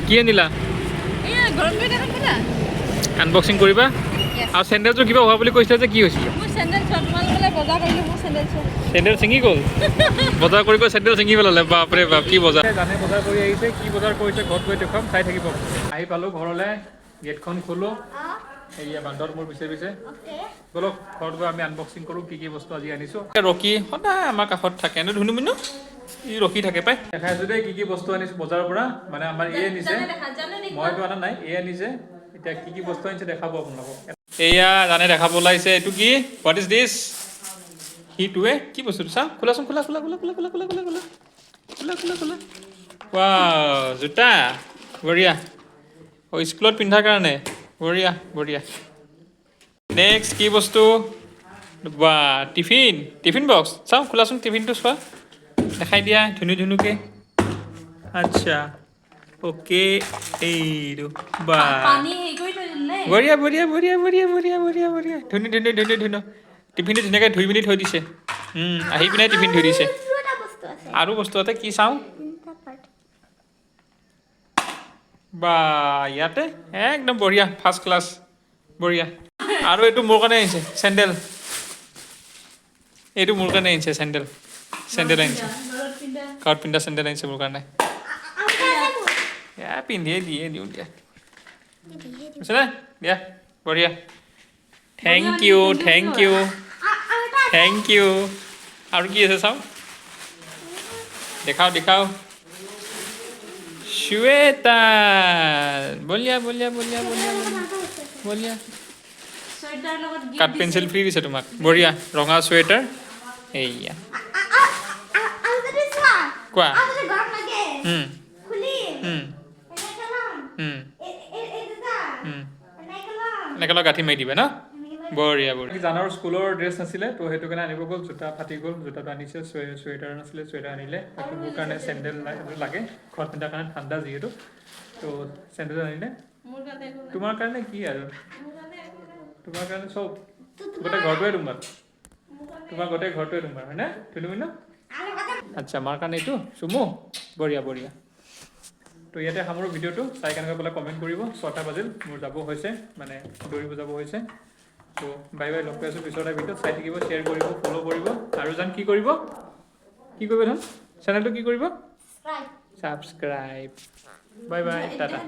কি আনিলা আনবক্সিং কৰিবা আৰু চেণ্ডেলযোৰ কিবা হোৱা বুলি কৈছিলা যে কি হৈছিলে চেণ্ডেল ছিঙি গ'ল বজাৰ কৰি গৈ চেণ্ডেল ছিঙি পেলালে বাপৰে বাপ কি বজাৰ জানে বজাৰ কৰি আহিছে কি বজাৰ কৰিছে ঘৰত গৈ দেখুৱাম চাই থাকিব আহি পালোঁ ঘৰলৈ গেটখন খোলোঁ এয়া বান্দৰ মোৰ পিছে পিছে বলক ঘৰত গৈ আমি আনবক্সিং কৰোঁ কি কি বস্তু আজি আনিছোঁ ৰকি সদায় আমাৰ কাষত থাকে ন ধুনু মিনু ই ৰখি থাকে পাই দেখাই আছোঁ দেই কি বস্তু আনিছোঁ বজাৰৰ পৰা মানে আমাৰ এই আনিছে মইতো আনা নাই এই আনিছে এতিয়া কি বস্তু আনিছে দেখাব আপোনালোকক এয়া জানে দেখাব ওলাইছে এইটো কি হোৱাট ইজ দিছ সিটোৱে কি বস্তুটো চা খোলাচোন খোলা খোলা খোলা খোলা খোলা খোলা খোলা খোলা খোলা খোলা খোলা ৱাও জোতা বঢ়িয়া অঁ স্কুলত পিন্ধাৰ কাৰণে বঢ়িয়া বঢ়িয়া নেক্সট কি বস্তু বা টিফিন টিফিন বক্স চাওঁ খোলাচোন টিফিনটো চোৱা দেখাই দিয়া ধুনু ধুনুকৈ আচ্ছা অ'কে এইটো বা বঢ়িয়া বঢ়িয়া বঢ়িয়া বঢ়িয়া বঢ়িয়া বঢ়িয়া বঢ়িয়া ধুনু ধুনু ধুনু ধুনু টিফিনটো ধুনীয়াকৈ ধুই পিনি থৈ দিছে আহি পিনে টিফিন থৈ দিছে আৰু বস্তু এটা কি চাওঁ বা ইয়াতে একদম বঢ়িয়া ফাৰ্ষ্ট ক্লাছ বঢ়িয়া আৰু এইটো মোৰ কাৰণে আহিছে চেণ্ডেল এইটো মোৰ কাৰণে আনিছে চেণ্ডেল চেণ্ডেল আনিছে ঘৰত পিন্ধা চেণ্ডেল আনিছে মোৰ কাৰণে পিন্ধিয়ে দিওঁ দিয়া বুজিছেনে দিয়া বঢ়িয়া thank you thank you thank you আৰু কি আছে চাওঁ দেখাওঁ দেখাওঁ শ্বেতাৰ বঢ়িয়া বঢ়িয়া বঢ়িয়া বঢ়িয়া বঢ়িয়া কাঠ পেঞ্চিল ফ্ৰী দিছে তোমাক বঢ়িয়া ৰঙা চুৱেটাৰ এইয়া কোৱা এনেকৈ গাঁঠি মাৰি দিবা ন বঢ়িয়া বঢ়িয়া জানৰ স্কুলৰ ড্ৰেছ নাছিলে তো সেইটো কাৰণে আনিব গ'ল জোতা ফাটি গ'ল জোতাটো আনিছে চুৱেটাৰ নাছিলে চুৱেটাৰ আনিলে আকৌ মোৰ কাৰণে চেণ্ডেল লাগে ঘৰত পিন্ধাৰ কাৰণে ঠাণ্ডা যিহেতু তো চেণ্ডেল আনিলে তোমাৰ কাৰণে কি আৰু তোমাৰ কাৰণে চব গোটেই ঘৰটোৱে তোমাৰ গোটেই ঘৰটোৱে তোমাৰ হয়নে ধুনু মিনু আচ্ছা মাৰ কাৰণে এইটো চুমু বঢ়িয়া বঢ়িয়া তো ইয়াতে সামৰো ভিডিঅ'টো চাই কেনেকৈ পেলাই কমেণ্ট কৰিব 6টা বাজিল মোৰ যাব হৈছে মানে দৌৰিব যাব হৈছে তো বাই বাই লগ পাই আছোঁ পিছৰ ভিডিঅ'ত চাই থাকিব শ্বেয়াৰ কৰিব ফ'ল' কৰিব আৰু জান কি কৰিব ধন চেনেলটো কি কৰিব ছাবস্ক্ৰাইব বাই বাই টাটা